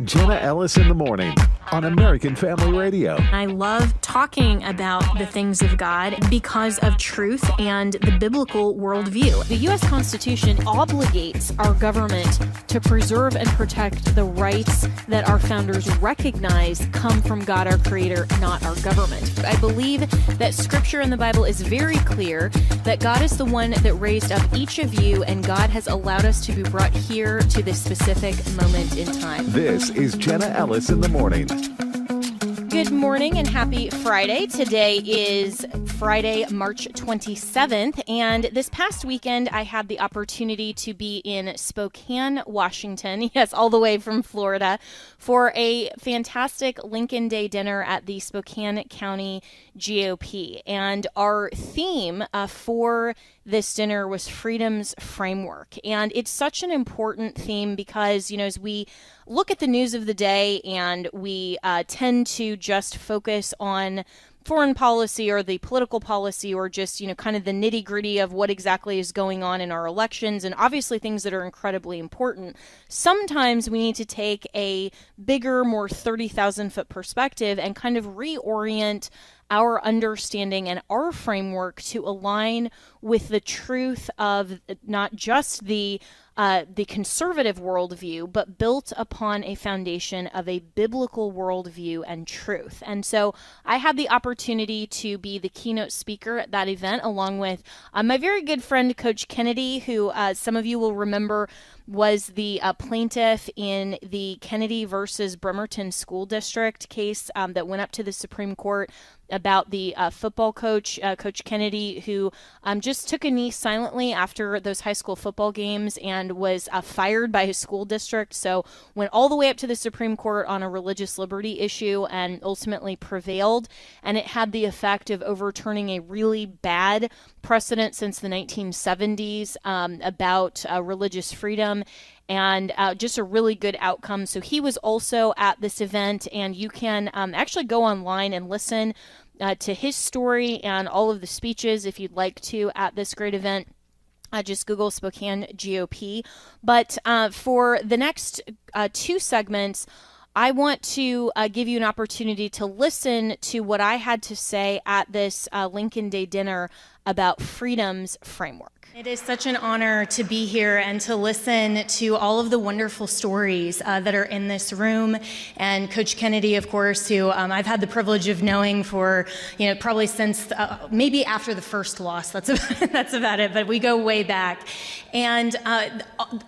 Jenna Ellis in the morning on American Family Radio. I love talking about the things of God because of truth and the biblical worldview. The U.S. Constitution obligates our government to preserve and protect the rights that our founders recognize come from God, our Creator, not our government. I believe that Scripture in the Bible is very clear that God is the one that raised up each of you, and God has allowed us to be brought here to this specific moment in time. This is Jenna Ellis in the morning. Good morning and happy Friday. Today is Friday, March 27th, and this past weekend I had the opportunity to be in Spokane, Washington, yes, all the way from Florida, for a fantastic Lincoln Day dinner at the Spokane County GOP. And our theme for this dinner was Freedom's Framework. And it's such an important theme because, as we look at the news of the day and we tend to just focus on foreign policy or the political policy or just, kind of the nitty gritty of what exactly is going on in our elections and obviously things that are incredibly important. Sometimes we need to take a bigger, more 30,000 foot perspective and kind of reorient our understanding and our framework to align with the truth of not just the conservative worldview, but built upon a foundation of a biblical worldview and truth. And so I had the opportunity to be the keynote speaker at that event, along with my very good friend, Coach Kennedy, who some of you will remember was the plaintiff in the Kennedy versus Bremerton School District case that went up to the Supreme Court about the football coach, Coach Kennedy, who just took a knee silently after those high school football games and was fired by his school district. So went all the way up to the Supreme Court on a religious liberty issue and ultimately prevailed. And it had the effect of overturning a really bad precedent since the 1970s about religious freedom. And just a really good outcome. So he was also at this event, and you can actually go online and listen to his story and all of the speeches if you'd like to at this great event. Just Google Spokane GOP. But for the next two segments, I want to give you an opportunity to listen to what I had to say at this Lincoln Day dinner about Freedom's Framework. It is such an honor to be here and to listen to all of the wonderful stories that are in this room. And Coach Kennedy, of course, who I've had the privilege of knowing for, probably since maybe after the first loss. That's about it. But we go way back. And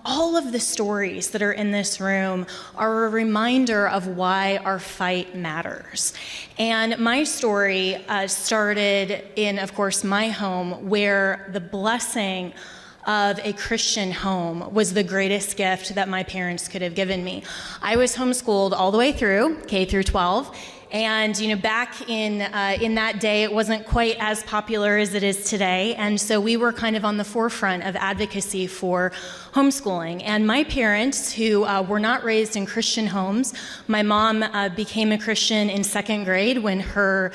all of the stories that are in this room are a reminder of why our fight matters. And my story started in, of course, my home, where the blessing of a Christian home was the greatest gift that my parents could have given me. I was homeschooled all the way through, K through 12. And, back in that day, it wasn't quite as popular as it is today. And so we were kind of on the forefront of advocacy for homeschooling. And my parents, who were not raised in Christian homes, my mom became a Christian in second grade when her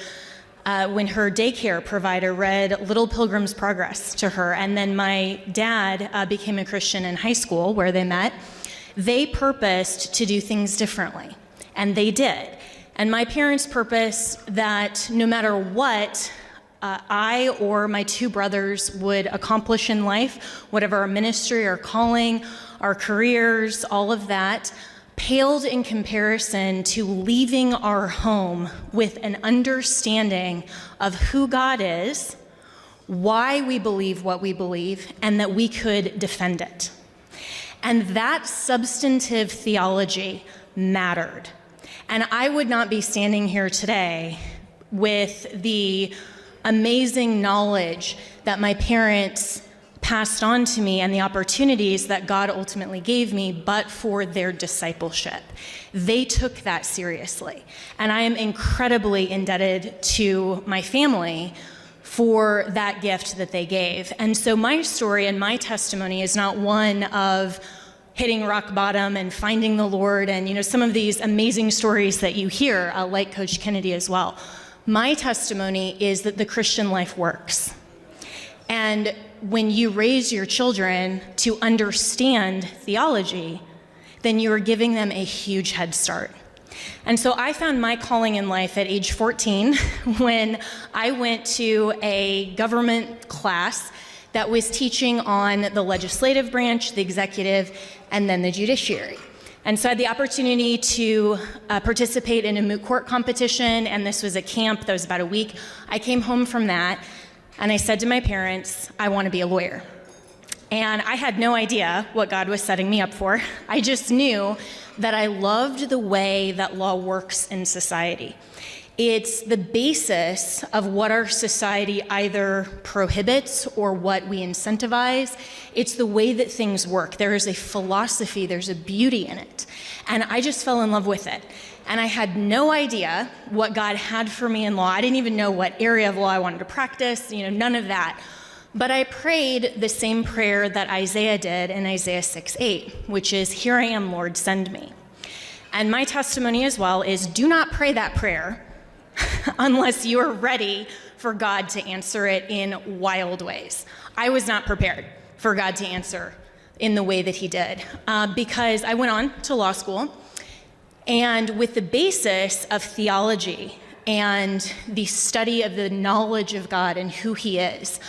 daycare provider read Little Pilgrim's Progress to her. And then my dad became a Christian in high school where they met. They purposed to do things differently, and they did. And my parents purposed that no matter what I or my two brothers would accomplish in life, whatever our ministry, our calling, our careers, all of that, paled in comparison to leaving our home with an understanding of who God is, why we believe what we believe, and that we could defend it. And that substantive theology mattered. And I would not be standing here today with the amazing knowledge that my parents passed on to me and the opportunities that God ultimately gave me, but for their discipleship. They took that seriously. And I am incredibly indebted to my family for that gift that they gave. And so my story and my testimony is not one of hitting rock bottom and finding the Lord and, some of these amazing stories that you hear, like Coach Kennedy as well. My testimony is that the Christian life works. And when you raise your children to understand theology, then you are giving them a huge head start. And so I found my calling in life at age 14 when I went to a government class that was teaching on the legislative branch, the executive, and then the judiciary. And so I had the opportunity to participate in a moot court competition, and this was a camp that was about a week. I came home from that, and I said to my parents, I want to be a lawyer. And I had no idea what God was setting me up for. I just knew that I loved the way that law works in society. It's the basis of what our society either prohibits or what we incentivize. It's the way that things work. There is a philosophy, there's a beauty in it. And I just fell in love with it. And I had no idea what God had for me in law. I didn't even know what area of law I wanted to practice, none of that. But I prayed the same prayer that Isaiah did in Isaiah 6:8, which is, "Here I am, Lord, send me." And my testimony as well is, do not pray that prayer unless you are ready for God to answer it in wild ways. I was not prepared for God to answer in the way that he did, because I went on to law school, and with the basis of theology and the study of the knowledge of God and who he is,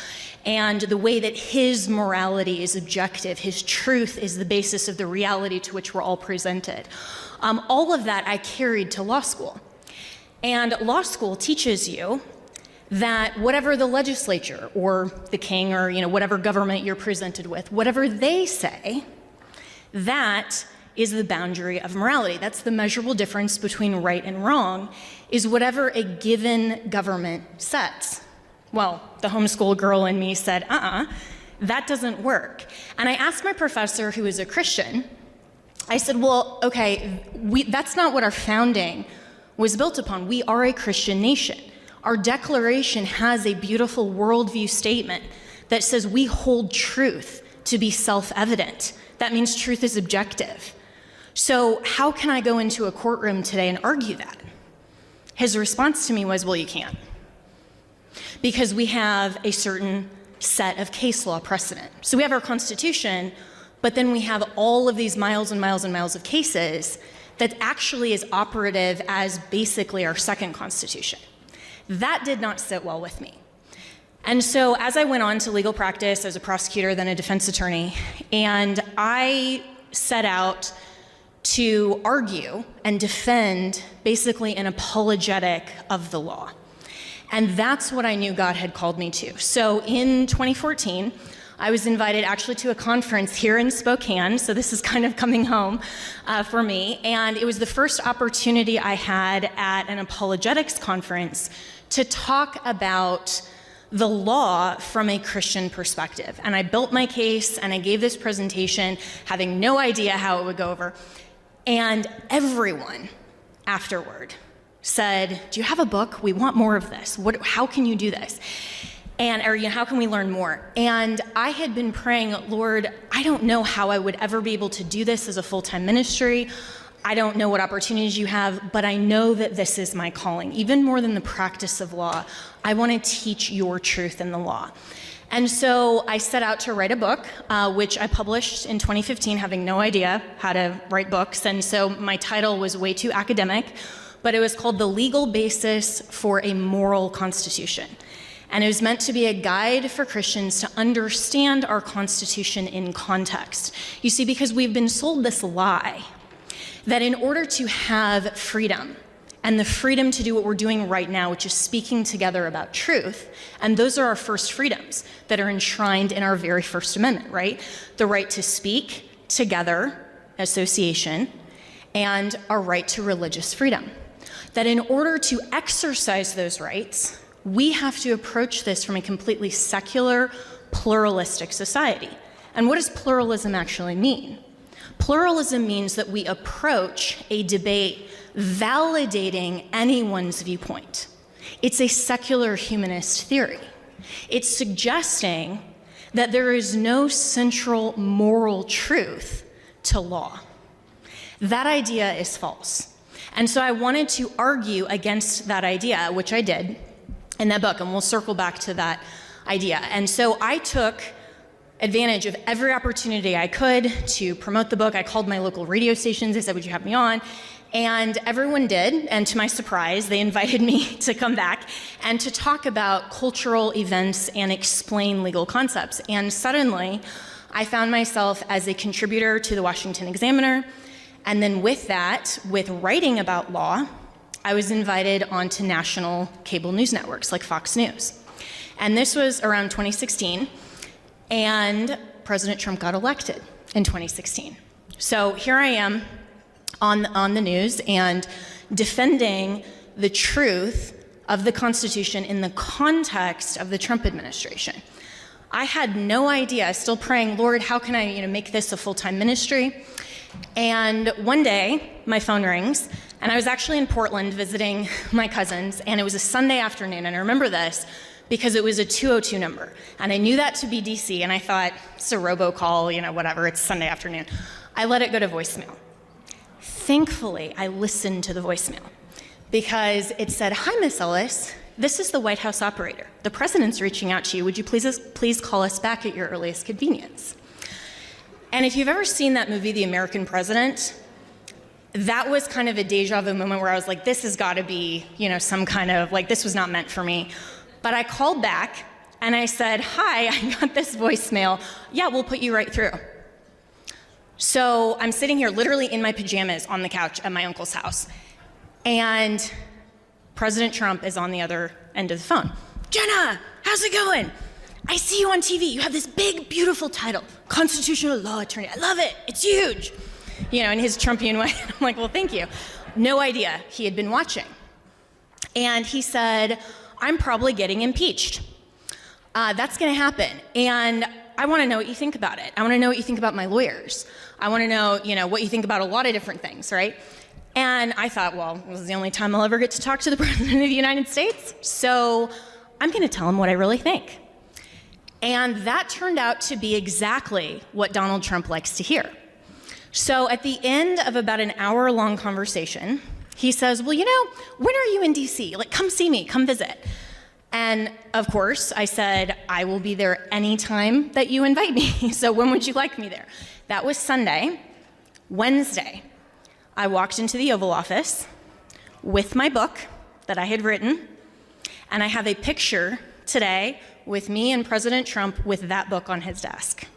and the way that his morality is objective, his truth is the basis of the reality to which we're all presented. All of that I carried to law school. And law school teaches you that whatever the legislature or the king or whatever government you're presented with, whatever they say, that is the boundary of morality. That's the measurable difference between right and wrong, is whatever a given government sets. Well, the homeschool girl in me said, that doesn't work. And I asked my professor, who is a Christian, I said, well, okay, that's not what our founding was built upon. We are a Christian nation. Our Declaration has a beautiful worldview statement that says we hold truth to be self-evident. That means truth is objective. So how can I go into a courtroom today and argue that? His response to me was, well, you can't. Because we have a certain set of case law precedent. So we have our Constitution, but then we have all of these miles and miles and miles of cases that actually is operative as basically our second Constitution. That did not sit well with me. And so as I went on to legal practice as a prosecutor, then a defense attorney, and I set out to argue and defend basically an apologetic of the law. And that's what I knew God had called me to. So in 2014, I was invited actually to a conference here in Spokane, so this is kind of coming home for me, and it was the first opportunity I had at an apologetics conference to talk about the law from a Christian perspective. And I built my case, and I gave this presentation, having no idea how it would go over, and everyone afterward said, do you have a book? We want more of this. How can you do this? How can we learn more? And I had been praying, Lord, I don't know how I would ever be able to do this as a full-time ministry. I don't know what opportunities you have, but I know that this is my calling. Even more than the practice of law, I want to teach your truth in the law. And so I set out to write a book, which I published in 2015, having no idea how to write books. And so my title was way too academic, but it was called The Legal Basis for a Moral Constitution. And it was meant to be a guide for Christians to understand our Constitution in context. You see, because we've been sold this lie that in order to have freedom, and the freedom to do what we're doing right now, which is speaking together about truth, and those are our first freedoms that are enshrined in our very First Amendment, right? The right to speak together, association, and our right to religious freedom. That in order to exercise those rights, we have to approach this from a completely secular, pluralistic society. And what does pluralism actually mean? Pluralism means that we approach a debate validating anyone's viewpoint. It's a secular humanist theory. It's suggesting that there is no central moral truth to law. That idea is false. And so I wanted to argue against that idea, which I did in that book, and we'll circle back to that idea. And so I took advantage of every opportunity I could to promote the book. I called my local radio stations. I said, would you have me on? And everyone did. And to my surprise, they invited me to come back and to talk about cultural events and explain legal concepts. And suddenly, I found myself as a contributor to the Washington Examiner. And then with that, with writing about law, I was invited onto national cable news networks like Fox News. And this was around 2016. And President Trump got elected in 2016. So here I am on the news and defending the truth of the Constitution in the context of the Trump administration. I had no idea, still praying, Lord, how can I make this a full-time ministry? And one day, my phone rings, and I was actually in Portland visiting my cousins, and it was a Sunday afternoon, and I remember this because it was a 202 number, and I knew that to be DC, and I thought, it's a robocall, whatever, it's Sunday afternoon. I let it go to voicemail. Thankfully, I listened to the voicemail because it said, hi, Miss Ellis, this is the White House operator. The president's reaching out to you. Would you please call us back at your earliest convenience? And if you've ever seen that movie, The American President, that was kind of a deja vu moment where I was like, this has got to be, some kind of, this was not meant for me. But I called back and I said, hi, I got this voicemail. Yeah, we'll put you right through. So I'm sitting here literally in my pajamas on the couch at my uncle's house. And President Trump is on the other end of the phone. Jenna, how's it going? I see you on TV. You have this big, beautiful title, Constitutional Law Attorney. I love it. It's huge. In his Trumpian way. I'm like, well, thank you. No idea he had been watching. And he said, I'm probably getting impeached. That's going to happen. And I want to know what you think about it. I want to know what you think about my lawyers. I want to know, what you think about a lot of different things, right? And I thought, well, this is the only time I'll ever get to talk to the President of the United States. So I'm going to tell him what I really think. And that turned out to be exactly what Donald Trump likes to hear. So at the end of about an hour-long conversation, he says, well, when are you in DC? Come see me, come visit. And of course, I said, I will be there anytime that you invite me. So when would you like me there? That was Sunday. Wednesday, I walked into the Oval Office with my book that I had written, and I have a picture today with me and President Trump with that book on his desk.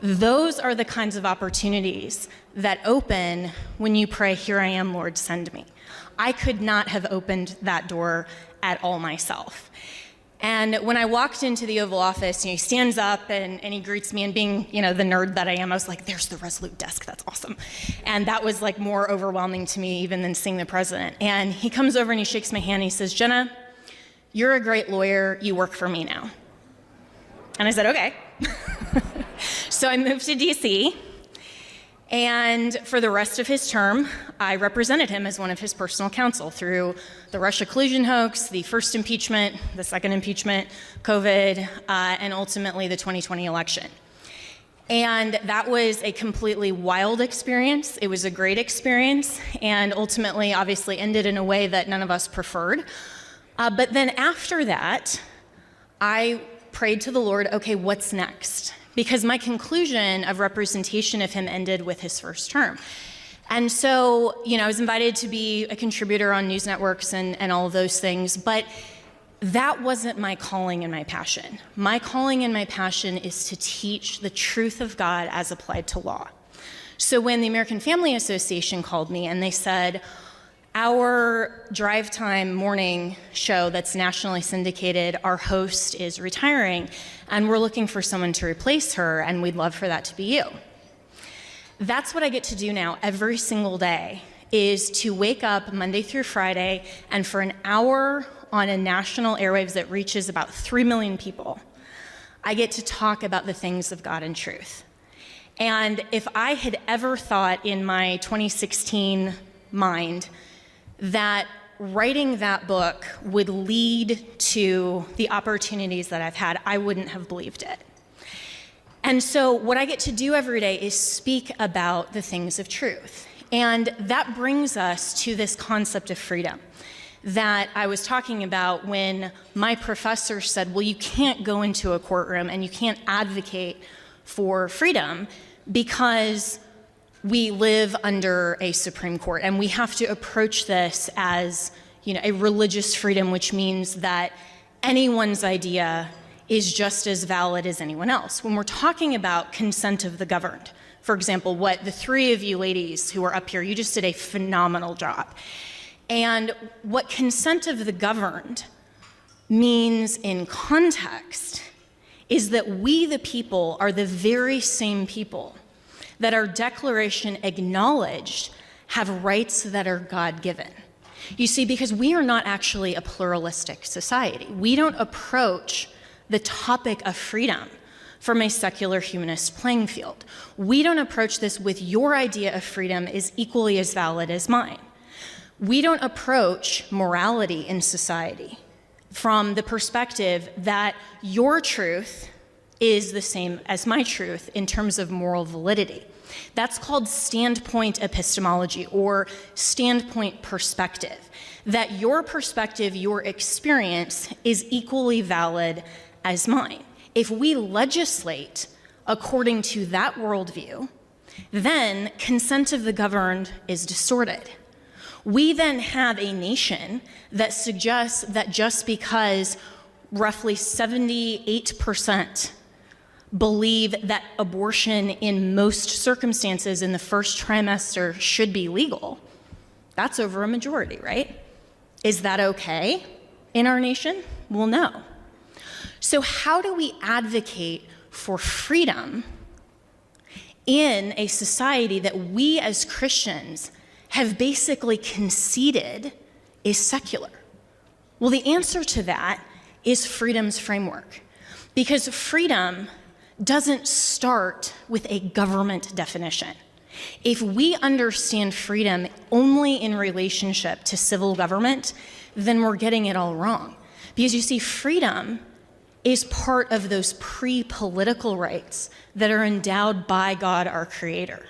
Those are the kinds of opportunities that open when you pray, here I am, Lord, send me. I could not have opened that door at all myself. And when I walked into the Oval Office, he stands up and he greets me, and being, the nerd that I am, I was like, there's the Resolute desk, that's awesome. And that was more overwhelming to me even than seeing the president. And he comes over and he shakes my hand and he says, Jenna, you're a great lawyer, you work for me now. And I said, okay. So I moved to DC, and for the rest of his term, I represented him as one of his personal counsel through the Russia collusion hoax, the first impeachment, the second impeachment, COVID, and ultimately the 2020 election. And that was a completely wild experience. It was a great experience, and ultimately, obviously, ended in a way that none of us preferred. But then after that, I prayed to the Lord, okay, what's next? Because my conclusion of representation of him ended with his first term. And so, I was invited to be a contributor on news networks and all of those things, but that wasn't my calling and my passion. My calling and my passion is to teach the truth of God as applied to law. So when the American Family Association called me and they said, our drive time morning show that's nationally syndicated, our host is retiring, and we're looking for someone to replace her, and we'd love for that to be you. That's what I get to do now every single day, is to wake up Monday through Friday, and for an hour on a national airwaves that reaches about 3 million people, I get to talk about the things of God and truth. And if I had ever thought in my 2016 mind that writing that book would lead to the opportunities that I've had, I wouldn't have believed it. And so what I get to do every day is speak about the things of truth. And that brings us to this concept of freedom. that I was talking about when my professor said, well, you can't go into a courtroom and you can't advocate for freedom because we live under a Supreme Court, and we have to approach this as, a religious freedom, which means that anyone's idea is just as valid as anyone else. When we're talking about consent of the governed, for example, what the three of you ladies who are up here, you just did a phenomenal job. And what consent of the governed means in context is that we, the people, are the very same people that our Declaration acknowledged have rights that are God-given. You see, because we are not actually a pluralistic society. We don't approach the topic of freedom from a secular humanist playing field. We don't approach this with your idea of freedom is equally as valid as mine. We don't approach morality in society from the perspective that your truth is the same as my truth in terms of moral validity. That's called standpoint epistemology, or standpoint perspective, that your perspective, your experience is equally valid as mine. If we legislate according to that worldview, then consent of the governed is distorted. We then have a nation that suggests that just because roughly 78% believe that abortion in most circumstances in the first trimester should be legal, that's over a majority, right? Is that okay in our nation? Well, no. So how do we advocate for freedom in a society that we as Christians have basically conceded is secular? Well, the answer to that is freedom's framework, because freedom doesn't start with a government definition. If we understand freedom only in relationship to civil government, then we're getting it all wrong. Because you see, freedom is part of those pre-political rights that are endowed by God, our Creator.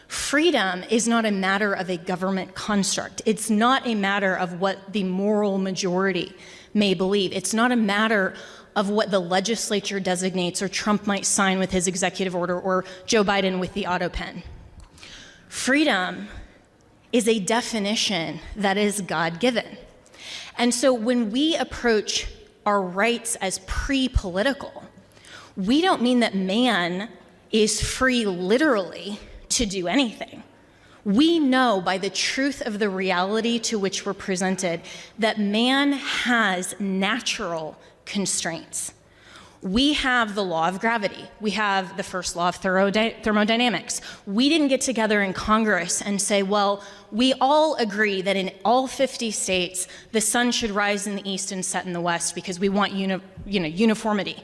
Freedom is not a matter of a government construct. It's not a matter of what the moral majority may believe. It's not a matter of what the legislature designates or Trump might sign with his executive order or Joe Biden with the auto pen. Freedom is a definition that is God-given. And so when we approach our rights as pre-political, we don't mean that man is free literally to do anything. We know by the truth of the reality to which we're presented that man has natural constraints. We have the law of gravity. We have the first law of thermodynamics. We didn't get together in Congress and say, well, we all agree that in all 50 states, the sun should rise in the east and set in the west because we want uniformity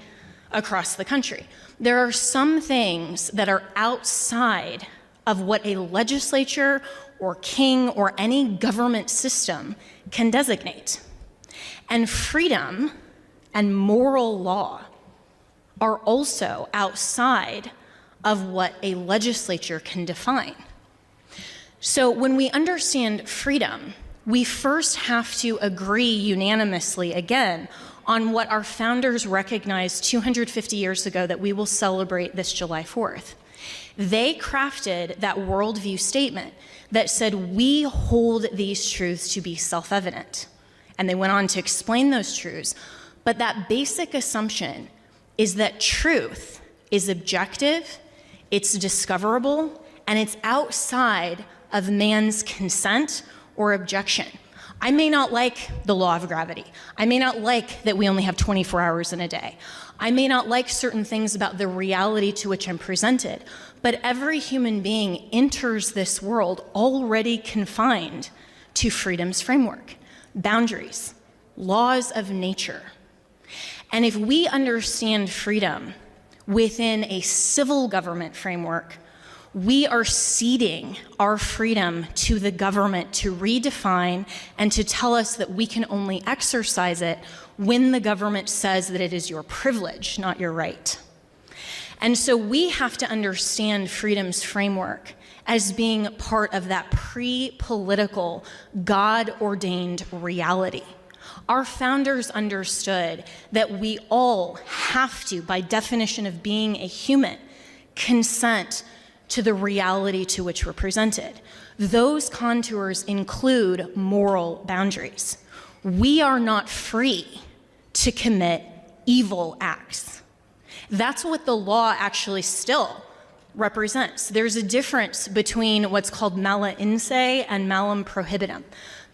across the country. There are some things that are outside of what a legislature or king or any government system can designate. And freedom and moral law are also outside of what a legislature can define. So when we understand freedom, we first have to agree unanimously again on what our founders recognized 250 years ago that we will celebrate this July 4th. They crafted that worldview statement that said, we hold these truths to be self-evident. And they went on to explain those truths. But that basic assumption is that truth is objective, it's discoverable, and it's outside of man's consent or objection. I may not like the law of gravity. I may not like that we only have 24 hours in a day. I may not like certain things about the reality to which I'm presented, but every human being enters this world already confined to freedom's framework, boundaries, laws of nature. And if we understand freedom within a civil government framework, we are ceding our freedom to the government to redefine and to tell us that we can only exercise it when the government says that it is your privilege, not your right. And so we have to understand freedom's framework as being part of that pre-political, God-ordained reality. Our founders understood that we all have to, by definition of being a human, consent to the reality to which we're presented. Those contours include moral boundaries. We are not free to commit evil acts. That's what the law actually still represents. There's a difference between what's called mala inse and malum prohibitum.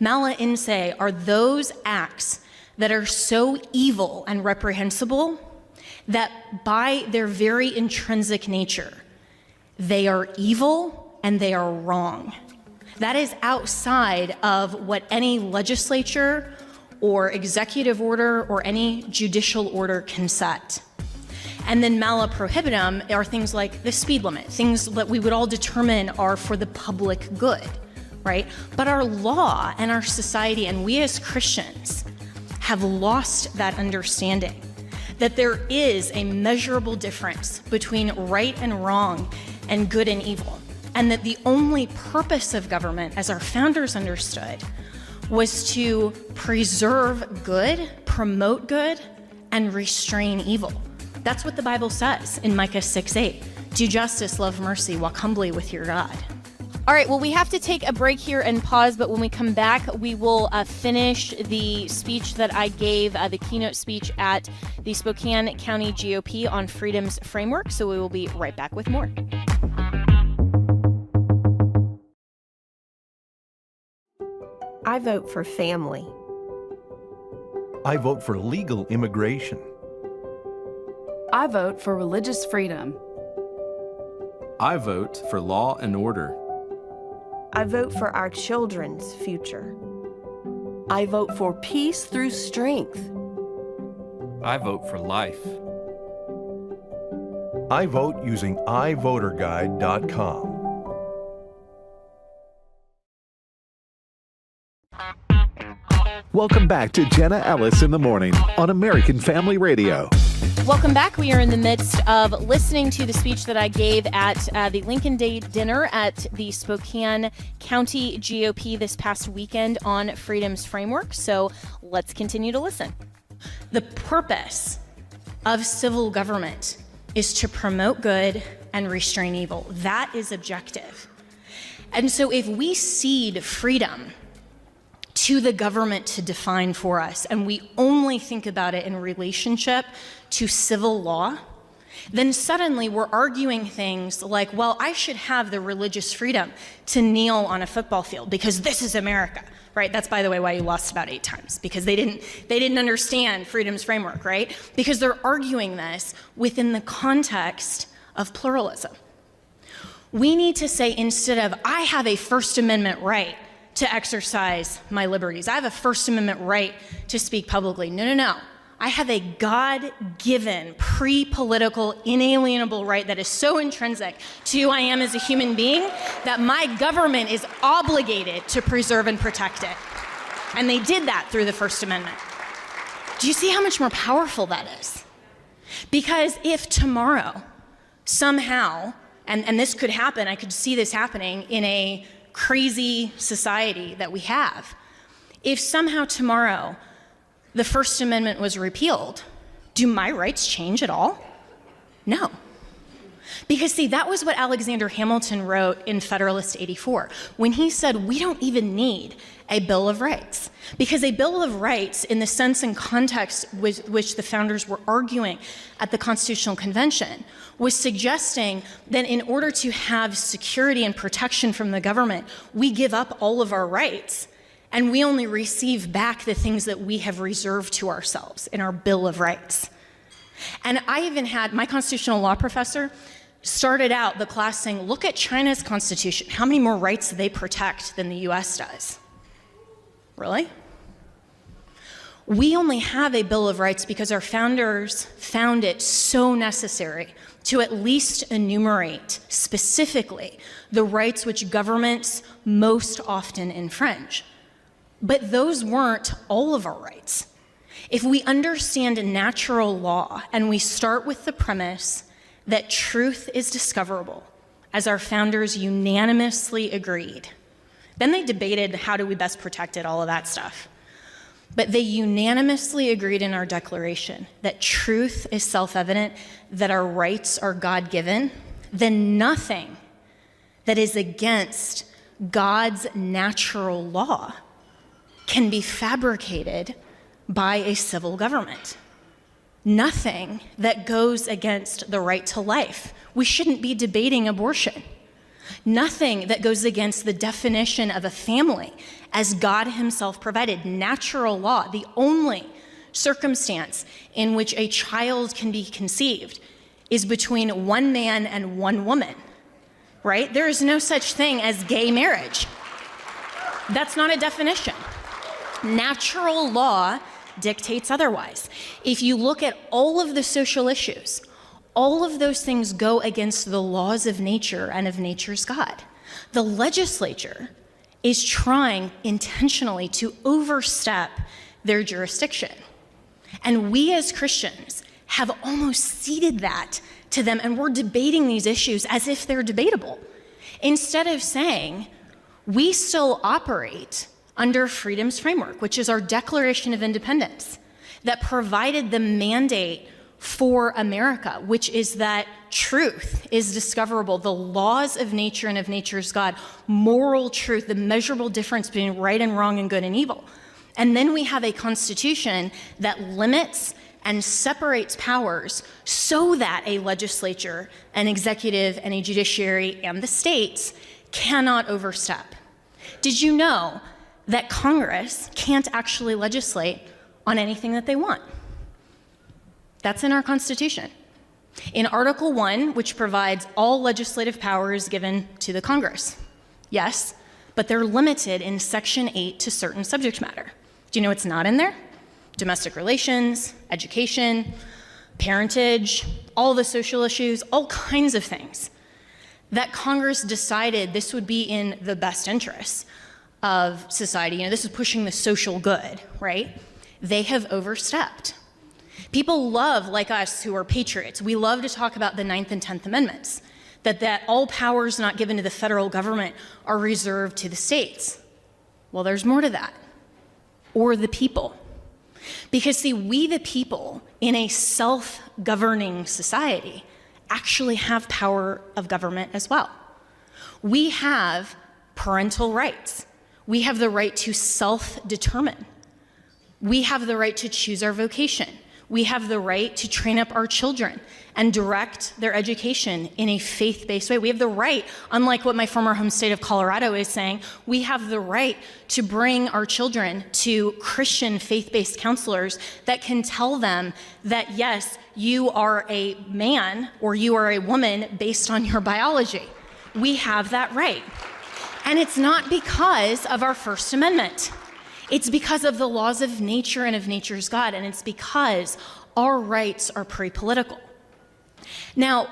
Mala inse are those acts that are so evil and reprehensible that by their very intrinsic nature, they are evil and they are wrong. That is outside of what any legislature or executive order or any judicial order can set. And then mala prohibitum are things like the speed limit, things that we would all determine are for the public good, right? But our law and our society and we as Christians have lost that understanding that there is a measurable difference between right and wrong and good and evil. And that the only purpose of government, as our founders understood, was to preserve good, promote good, and restrain evil. That's what the Bible says in Micah 6:8. Do justice, love mercy, walk humbly with your God. All right, well, we have to take a break here and pause, but when we come back, we will finish the speech that I gave, the keynote speech at the Spokane County GOP on Freedom's Framework. So we will be right back with more. I vote for family. I vote for legal immigration. I vote for religious freedom. I vote for law and order. I vote for our children's future. I vote for peace through strength. I vote for life. I vote using iVoterGuide.com. Welcome back to Jenna Ellis in the Morning on American Family Radio. Welcome back. We are in the midst of listening to the speech that I gave at the Lincoln Day dinner at the Spokane County GOP this past weekend on Freedom's Framework. So let's continue to listen. The purpose of civil government is to promote good and restrain evil. That is objective. And so if we cede freedom to the government to define for us, and we only think about it in relationship to civil law, then suddenly we're arguing things like, well, I should have the religious freedom to kneel on a football field because this is America, right? That's, by the way, why you lost about 8 times, because they didn't understand Freedom's Framework, right? Because they're arguing this within the context of pluralism. We need to say, instead of, I have a First Amendment right to exercise my liberties, I have a First Amendment right to speak publicly. No. I have a God-given, pre-political, inalienable right that is so intrinsic to who I am as a human being that my government is obligated to preserve and protect it. And they did that through the First Amendment. Do you see how much more powerful that is? Because if tomorrow, somehow, and this could happen, I could see this happening in a crazy society that we have, if somehow tomorrow the First Amendment was repealed, do my rights change at all? No. Because see, that was what Alexander Hamilton wrote in Federalist 84, when he said we don't even need a Bill of Rights. Because a Bill of Rights, in the sense and context with which the founders were arguing at the Constitutional Convention, was suggesting that in order to have security and protection from the government, we give up all of our rights and we only receive back the things that we have reserved to ourselves in our Bill of Rights. And I even had, my constitutional law professor started out the class saying, look at China's constitution. How many more rights do they protect than the US does? Really? We only have a Bill of Rights because our founders found it so necessary to at least enumerate specifically the rights which governments most often infringe. But those weren't all of our rights. If we understand natural law and we start with the premise that truth is discoverable as our founders unanimously agreed. Then they debated how do we best protect it, all of that stuff. But they unanimously agreed in our declaration that truth is self-evident, that our rights are God-given, then nothing that is against God's natural law can be fabricated by a civil government. Nothing that goes against the right to life. We shouldn't be debating abortion. Nothing that goes against the definition of a family as God himself provided. Natural law, the only circumstance in which a child can be conceived is between one man and one woman, right? There is no such thing as gay marriage. That's not a definition. Natural law dictates otherwise. If you look at all of the social issues, all of those things go against the laws of nature and of nature's God. The legislature is trying intentionally to overstep their jurisdiction. And we as Christians have almost ceded that to them, and we're debating these issues as if they're debatable. Instead of saying, we still operate under freedom's framework, which is our Declaration of Independence, that provided the mandate for America, which is that truth is discoverable, the laws of nature and of nature's God, moral truth, the measurable difference between right and wrong and good and evil. And then we have a constitution that limits and separates powers so that a legislature, an executive, and a judiciary, and the states cannot overstep. Did you know that Congress can't actually legislate on anything that they want? That's in our Constitution. In Article 1, which provides all legislative powers given to the Congress. Yes, but they're limited in Section 8 to certain subject matter. Do you know what's not in there? Domestic relations, education, parentage, all the social issues, all kinds of things that Congress decided this would be in the best interests of society. You know, this is pushing the social good, right? They have overstepped. People love, like us who are patriots, we love to talk about the 9th and 10th Amendments, that all powers not given to the federal government are reserved to the states. Well, there's more to that. Or the people. Because see, we the people in a self-governing society actually have power of government as well. We have parental rights. We have the right to self-determine. We have the right to choose our vocation. We have the right to train up our children and direct their education in a faith-based way. We have the right, unlike what my former home state of Colorado is saying, we have the right to bring our children to Christian faith-based counselors that can tell them that, yes, you are a man or you are a woman based on your biology. We have that right. And it's not because of our First Amendment. It's because of the laws of nature and of nature's God, and it's because our rights are pre-political. Now,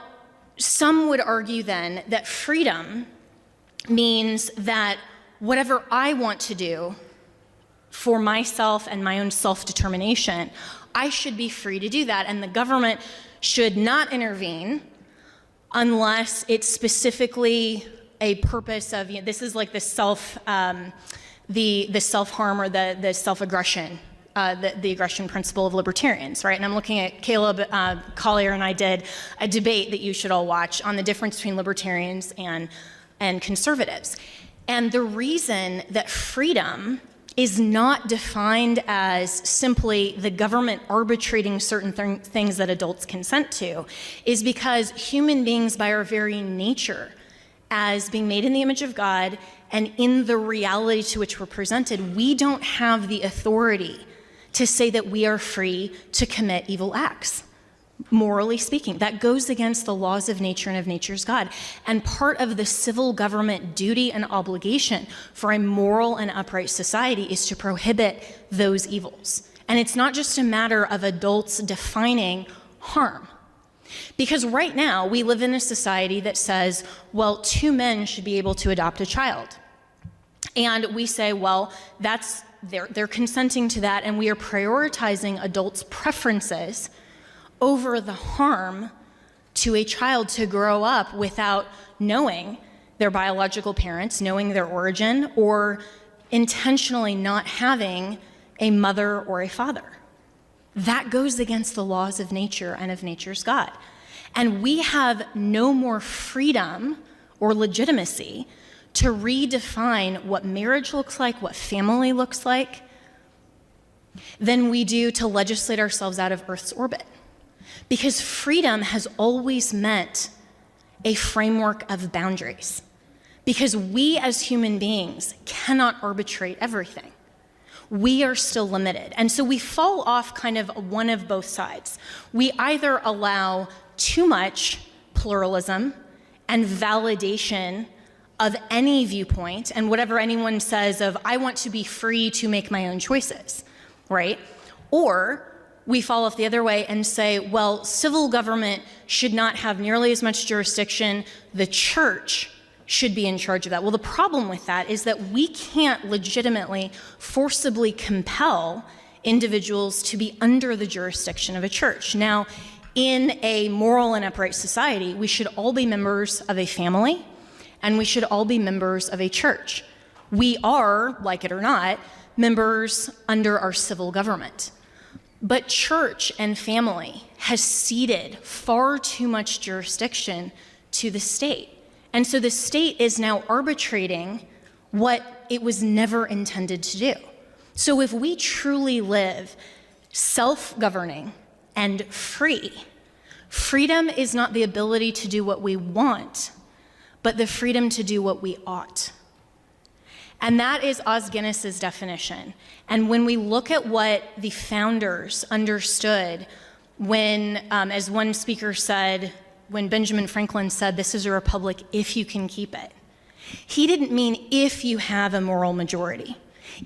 some would argue then that freedom means that whatever I want to do for myself and my own self-determination, I should be free to do that, and the government should not intervene unless it's specifically a purpose of, you know, this is like the self-harm or the self-aggression, the aggression principle of libertarians, right? And I'm looking at Caleb Collier and I did a debate that you should all watch on the difference between libertarians and conservatives. And the reason that freedom is not defined as simply the government arbitrating certain things that adults consent to is because human beings by our very nature as being made in the image of God and in the reality to which we're presented, we don't have the authority to say that we are free to commit evil acts. Morally speaking, that goes against the laws of nature and of nature's God. And part of the civil government duty and obligation for a moral and upright society is to prohibit those evils. And it's not just a matter of adults defining harm. Because right now, we live in a society that says, well, 2 men should be able to adopt a child. And we say, well, they're consenting to that, and we are prioritizing adults' preferences over the harm to a child to grow up without knowing their biological parents, knowing their origin, or intentionally not having a mother or a father. That goes against the laws of nature and of nature's God. And we have no more freedom or legitimacy to redefine what marriage looks like, what family looks like, than we do to legislate ourselves out of Earth's orbit. Because freedom has always meant a framework of boundaries. Because we as human beings cannot arbitrate everything. We are still limited. And so we fall off kind of one of both sides. We either allow too much pluralism and validation of any viewpoint and whatever anyone says of, I want to be free to make my own choices, right? Or we fall off the other way and say, well, civil government should not have nearly as much jurisdiction. The church should be in charge of that. Well, the problem with that is that we can't legitimately, forcibly compel individuals to be under the jurisdiction of a church. Now, in a moral and upright society, we should all be members of a family, and we should all be members of a church. We are, like it or not, members under our civil government. But church and family has ceded far too much jurisdiction to the state. And so the state is now arbitrating what it was never intended to do. So if we truly live self-governing and free, freedom is not the ability to do what we want, but the freedom to do what we ought. And that is Os Guinness's definition. And when we look at what the founders understood when, as one speaker said, when Benjamin Franklin said, this is a republic if you can keep it, he didn't mean if you have a moral majority,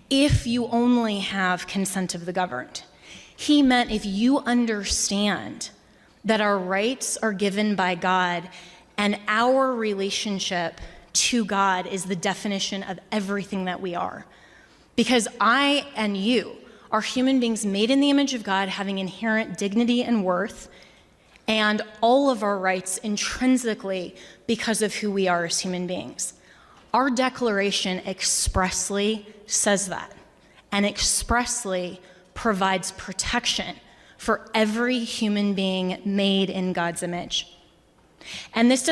if you only have consent of the governed. He meant if you understand that our rights are given by God and our relationship to God is the definition of everything that we are. Because I and you are human beings made in the image of God, having inherent dignity and worth, and all of our rights intrinsically because of who we are as human beings. Our declaration expressly says that, and expressly provides protection for every human being made in God's image. And it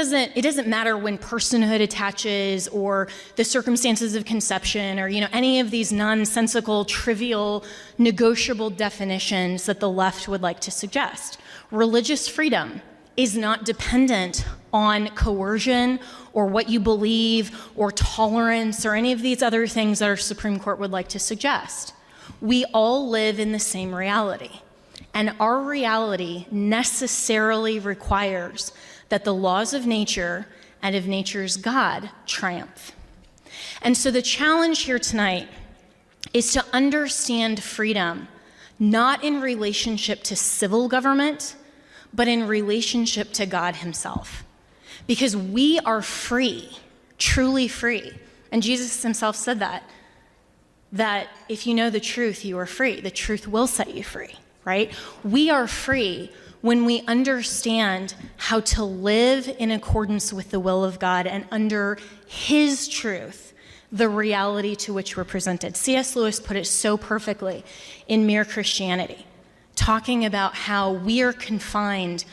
doesn't matter when personhood attaches or the circumstances of conception or, any of these nonsensical, trivial, negotiable definitions that the left would like to suggest. Religious freedom is not dependent on coercion or what you believe or tolerance or any of these other things that our Supreme Court would like to suggest. We all live in the same reality. And our reality necessarily requires that the laws of nature and of nature's God triumph. And so the challenge here tonight is to understand freedom, not in relationship to civil government, but in relationship to God himself. Because we are free, truly free. And Jesus himself said that if you know the truth, you are free. The truth will set you free, right? We are free when we understand how to live in accordance with the will of God and under his truth, the reality to which we're presented. C.S. Lewis put it so perfectly in Mere Christianity, talking about how we are confined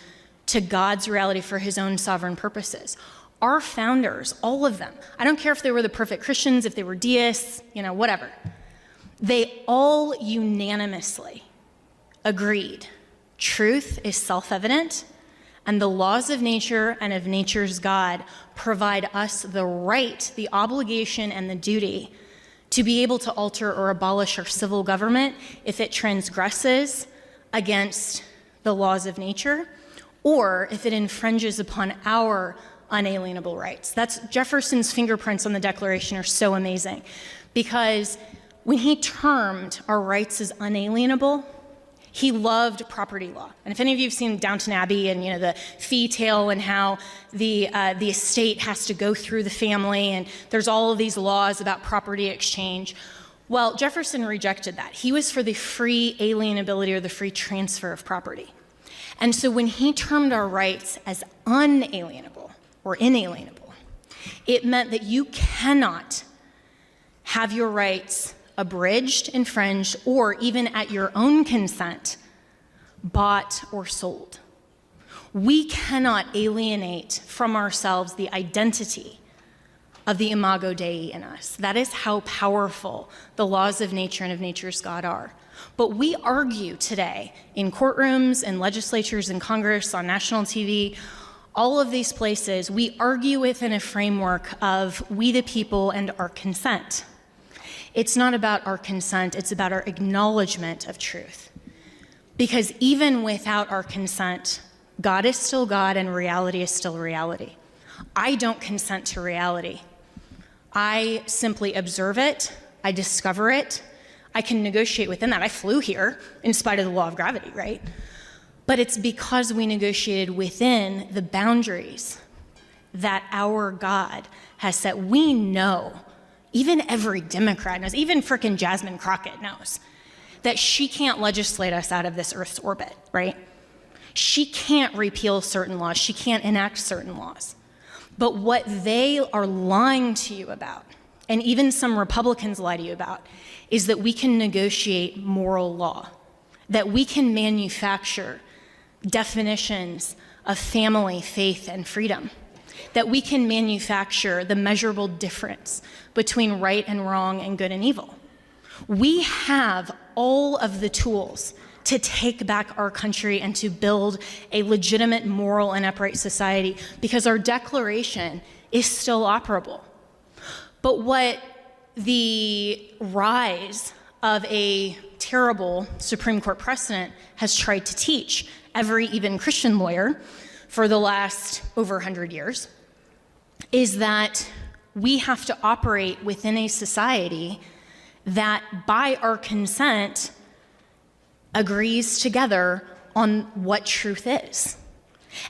to God's reality for his own sovereign purposes. Our founders, all of them, I don't care if they were the perfect Christians, if they were deists, whatever, they all unanimously agreed truth is self-evident, and the laws of nature and of nature's God provide us the right, the obligation, and the duty to be able to alter or abolish our civil government if it transgresses against the laws of nature or if it infringes upon our unalienable rights. That's Jefferson's fingerprints on the Declaration are so amazing, because when he termed our rights as unalienable, he loved property law. And if any of you have seen Downton Abbey and the fee tale and how the estate has to go through the family and there's all of these laws about property exchange, well, Jefferson rejected that. He was for the free alienability or the free transfer of property. And so when he termed our rights as unalienable or inalienable, it meant that you cannot have your rights abridged, infringed, or even at your own consent, bought or sold. We cannot alienate from ourselves the identity of the imago Dei in us. That is how powerful the laws of nature and of nature's God are. But we argue today in courtrooms and legislatures and Congress, on national TV, all of these places, we argue within a framework of we the people and our consent. It's not about our consent, it's about our acknowledgement of truth. Because even without our consent, God is still God and reality is still reality. I don't consent to reality. I simply observe it, I discover it, I can negotiate within that. I flew here in spite of the law of gravity, right? But it's because we negotiated within the boundaries that our God has set. We know, even every Democrat knows, even frickin' Jasmine Crockett knows, that she can't legislate us out of this Earth's orbit, right? She can't repeal certain laws. She can't enact certain laws. But what they are lying to you about, and even some Republicans lie to you about, is that we can negotiate moral law, that we can manufacture definitions of family, faith, and freedom, that we can manufacture the measurable difference between right and wrong and good and evil. We have all of the tools to take back our country and to build a legitimate, moral, and upright society because our declaration is still operable. But what the rise of a terrible Supreme Court precedent has tried to teach every even Christian lawyer for the last over 100 years is that we have to operate within a society that by our consent agrees together on what truth is.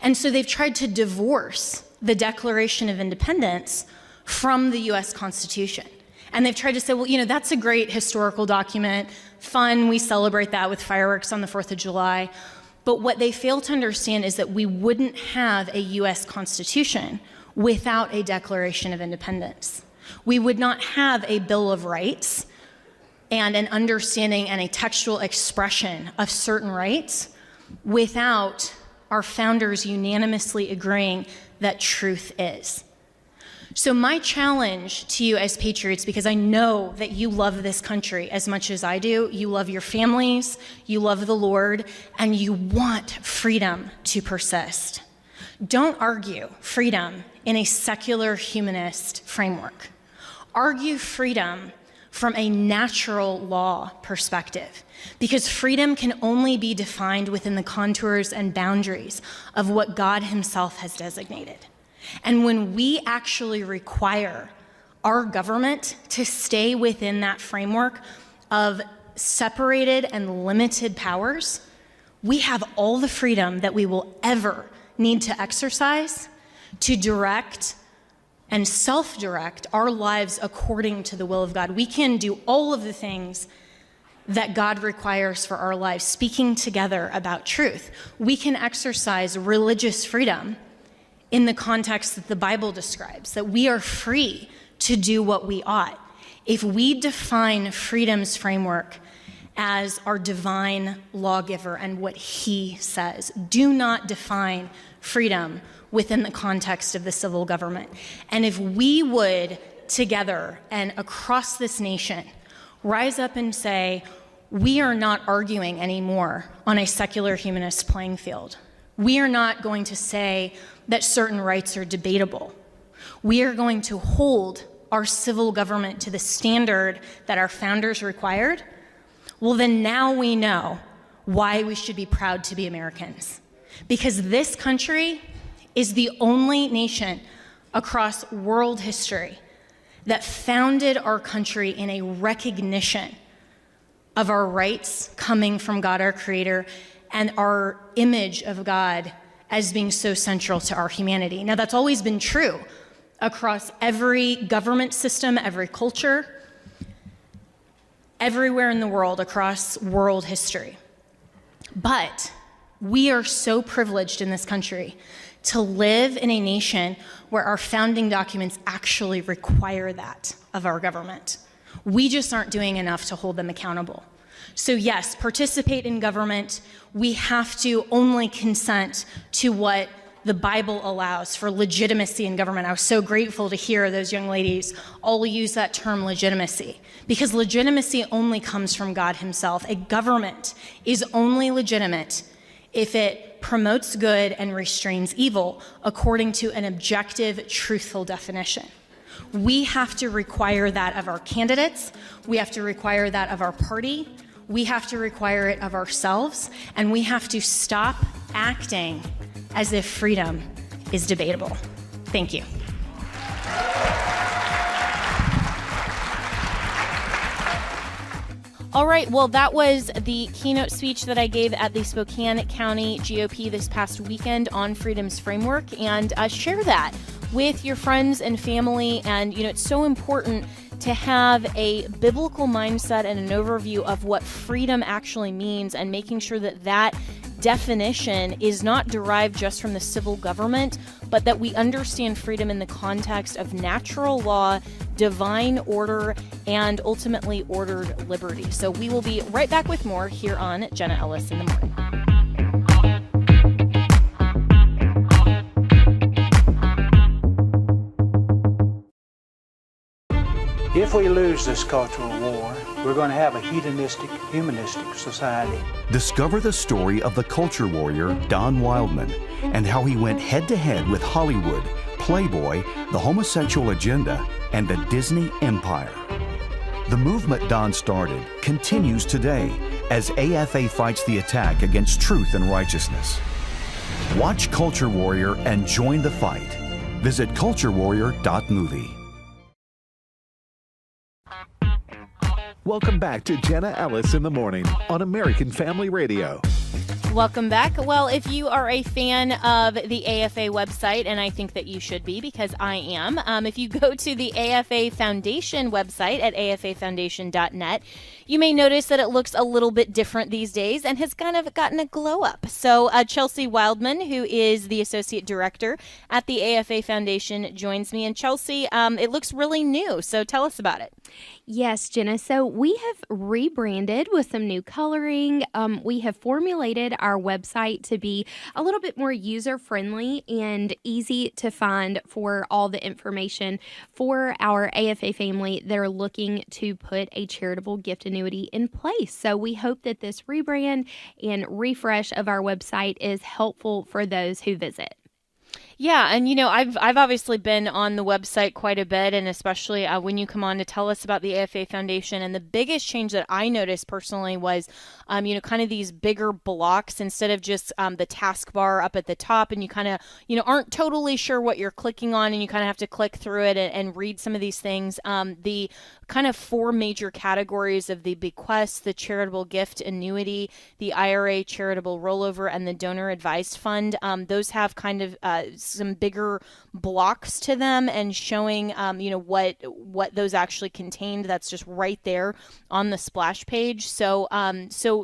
And so they've tried to divorce the Declaration of Independence from the US Constitution. And they've tried to say, well, that's a great historical document, fun, we celebrate that with fireworks on the 4th of July. But what they fail to understand is that we wouldn't have a US Constitution without a Declaration of Independence. We would not have a Bill of Rights and an understanding and a textual expression of certain rights without our founders unanimously agreeing that truth is. So my challenge to you as patriots, because I know that you love this country as much as I do, you love your families, you love the Lord, and you want freedom to persist. Don't argue freedom in a secular humanist framework. Argue freedom from a natural law perspective, because freedom can only be defined within the contours and boundaries of what God himself has designated. And when we actually require our government to stay within that framework of separated and limited powers, we have all the freedom that we will ever need to exercise to direct and self-direct our lives according to the will of God. We can do all of the things that God requires for our lives, speaking together about truth. We can exercise religious freedom in the context that the Bible describes, that we are free to do what we ought. If we define freedom's framework as our divine lawgiver and what he says, do not define freedom within the context of the civil government. And if we would together and across this nation rise up and say, we are not arguing anymore on a secular humanist playing field. We are not going to say that certain rights are debatable. We are going to hold our civil government to the standard that our founders required. Well, then now we know why we should be proud to be Americans. Because this country is the only nation across world history that founded our country in a recognition of our rights coming from God, our Creator, and our image of God as being so central to our humanity. Now, that's always been true across every government system, every culture, everywhere in the world, across world history. But We are so privileged in this country to live in a nation where our founding documents actually require that of our government. We just aren't doing enough to hold them accountable. So yes, participate in government. We have to only consent to what the Bible allows for legitimacy in government. I was so grateful to hear those young ladies all use that term legitimacy, because legitimacy only comes from God himself. A government is only legitimate if it promotes good and restrains evil according to an objective, truthful definition. We have to require that of our candidates. We have to require that of our party. We have to require it of ourselves. And we have to stop acting as if freedom is debatable. Thank you. All right, well, that was the keynote speech that I gave at the Spokane County GOP this past weekend on Freedom's Framework, and share that with your friends and family. And, it's so important to have a biblical mindset and an overview of what freedom actually means, and making sure that that definition is not derived just from the civil government, but that we understand freedom in the context of natural law, divine order, and ultimately ordered liberty. So we will be right back with more here on Jenna Ellis in the Morning. If we lose this cultural war, we're going to have a hedonistic, humanistic society. Discover the story of the culture warrior Don Wildmon and how he went head-to-head with Hollywood, Playboy, the homosexual agenda, and the Disney empire. The movement Don started continues today as AFA fights the attack against truth and righteousness. Watch Culture Warrior and join the fight. Visit culturewarrior.movie. Welcome back to Jenna Ellis in the Morning on American Family Radio. Welcome back. Well, if you are a fan of the AFA website, and I think that you should be because I am, if you go to the AFA Foundation website at afafoundation.net, you may notice that it looks a little bit different these days and has kind of gotten a glow up. So Chelsea Wildmon, who is the Associate Director at the AFA Foundation, joins me. And Chelsea, it looks really new, so tell us about it. Yes, Jenna. So we have rebranded with some new coloring. We have formulated our website to be a little bit more user-friendly and easy to find for all the information for our AFA family that are looking to put a charitable gift annuity in place. So we hope that this rebrand and refresh of our website is helpful for those who visit. Yeah, and I've obviously been on the website quite a bit, and especially when you come on to tell us about the AFA Foundation. And the biggest change that I noticed personally was, kind of these bigger blocks instead of just the taskbar up at the top, and you kind of, aren't totally sure what you're clicking on, and you kind of have to click through it and read some of these things. The kind of four major categories of the bequest, the charitable gift annuity, the IRA charitable rollover, and the donor advised fund. Those have kind of some bigger blocks to them, and showing what those actually contained. That's just right there on the splash page. So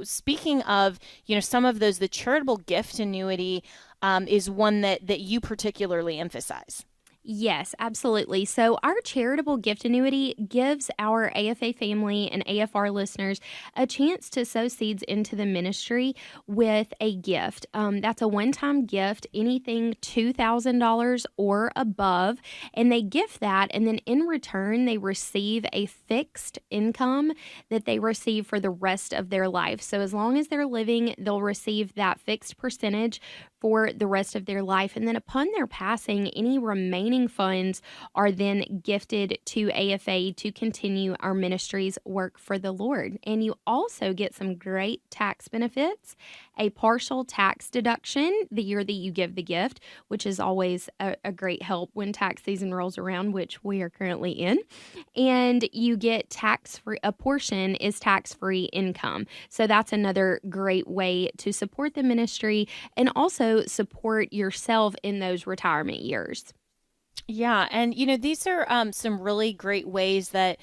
speaking of some of those, the charitable gift annuity is one that you particularly emphasize. Yes, absolutely. So our charitable gift annuity gives our AFA family and AFR listeners a chance to sow seeds into the ministry with a gift. That's a one-time gift, anything $2,000 or above, and they gift that, and then in return, they receive a fixed income that they receive for the rest of their life. So as long as they're living, they'll receive that fixed percentage for the rest of their life. And then upon their passing, any remaining funds are then gifted to AFA to continue our ministry's work for the Lord. And you also get some great tax benefits, a partial tax deduction the year that you give the gift, which is always a great help when tax season rolls around, which we are currently in. And you get tax-free, a portion is tax-free income. So that's another great way to support the ministry and also support yourself in those retirement years. Yeah, and these are some really great ways that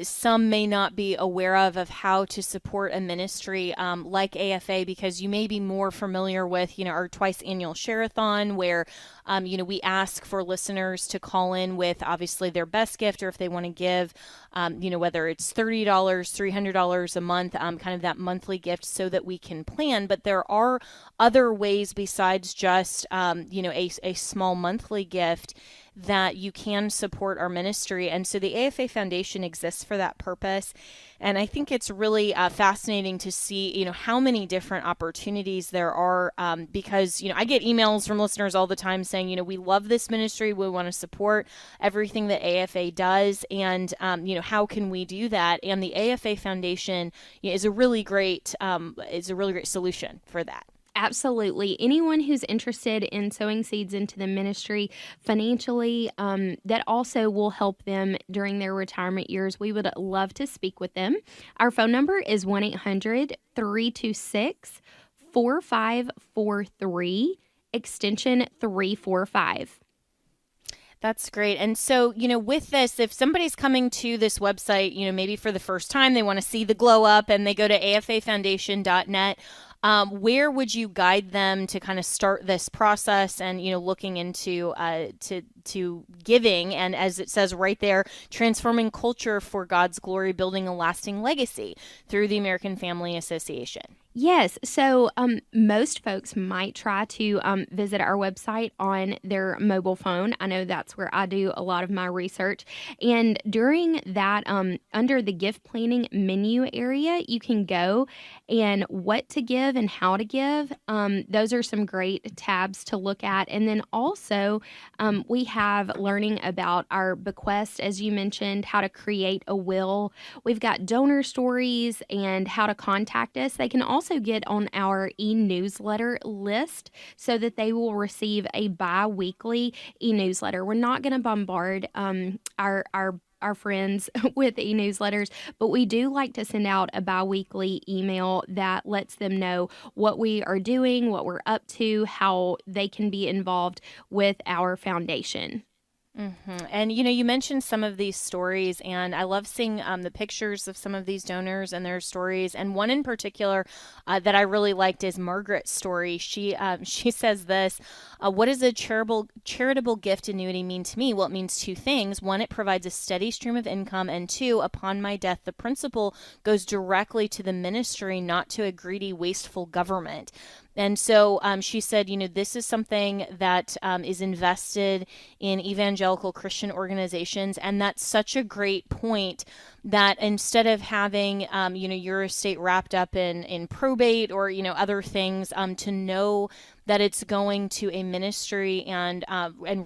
some may not be aware of how to support a ministry like AFA, because you may be more familiar with, our twice annual share-a-thon, where we ask for listeners to call in with obviously their best gift, or if they want to give, whether it's $30, $300 a month, kind of that monthly gift, so that we can plan. But there are other ways besides just, a small monthly gift that you can support our ministry. And so the AFA Foundation exists for that purpose. And I think it's really fascinating to see, how many different opportunities there are, because, I get emails from listeners all the time saying, we love this ministry. We want to support everything that AFA does. And, how can we do that? And the AFA Foundation is a really great solution for that. Absolutely. Anyone who's interested in sowing seeds into the ministry financially, that also will help them during their retirement years, we would love to speak with them. Our phone number is 1-800-326-4543, extension 345. That's great. And so, with this, if somebody's coming to this website, maybe for the first time, they want to see the glow up, and they go to afafoundation.net, where would you guide them to kind of start this process and, looking into to giving, and as it says right there, transforming culture for God's glory, building a lasting legacy through the American Family Association? Yes. So most folks might try to visit our website on their mobile phone. I know that's where I do a lot of my research. And during that, under the gift planning menu area, you can go and what to give and how to give. Those are some great tabs to look at. And then also we have learning about our bequest, as you mentioned, how to create a will. We've got donor stories and how to contact us. They can also get on our e-newsletter list so that they will receive a bi-weekly e-newsletter. We're not going to bombard our friends with e-newsletters, but we do like to send out a bi-weekly email that lets them know what we are doing, what we're up to, how they can be involved with our foundation. Mm-hmm. And, you mentioned some of these stories, and I love seeing the pictures of some of these donors and their stories. And one in particular that I really liked is Margaret's story. She says this: what does a charitable gift annuity mean to me? Well, it means two things. One, it provides a steady stream of income. And two, upon my death, the principal goes directly to the ministry, not to a greedy, wasteful government. And so she said, this is something that is invested in evangelical Christian organizations. And that's such a great point, that instead of having, your estate wrapped up in probate or, other things, to know that it's going to a ministry and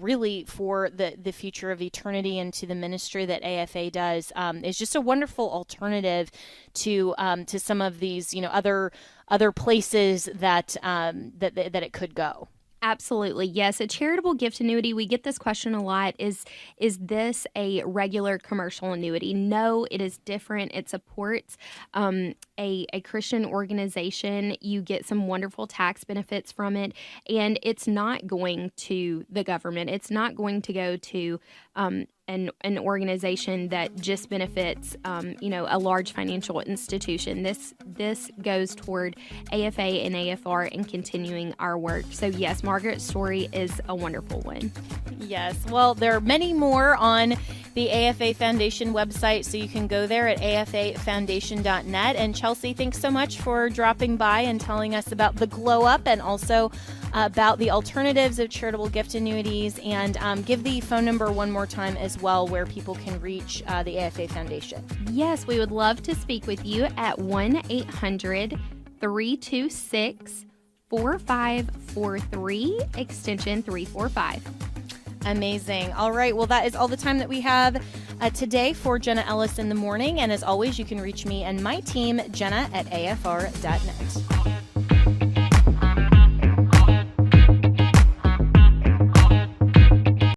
really for the future of eternity and to the ministry that AFA does, is just a wonderful alternative to some of these, other places that it could go. Absolutely. Yes. A charitable gift annuity, we get this question a lot. Is this a regular commercial annuity? No, it is different. It supports a Christian organization. You get some wonderful tax benefits from it. And it's not going to the government. It's not going to go to an organization that just benefits, a large financial institution. This goes toward AFA and AFR and continuing our work. So yes, Margaret's story is a wonderful one. Yes. Well, there are many more on the AFA Foundation website, so you can go there at afafoundation.net. And Chelsea, thanks so much for dropping by and telling us about the Glow Up and also about the alternatives of charitable gift annuities. And give the phone number one more time as well, where people can reach the AFA Foundation. Yes, we would love to speak with you at 1-800-326-4543, extension 345. Amazing. All right. Well, that is all the time that we have today for Jenna Ellis in the Morning. And as always, you can reach me and my team, Jenna, at afr.net.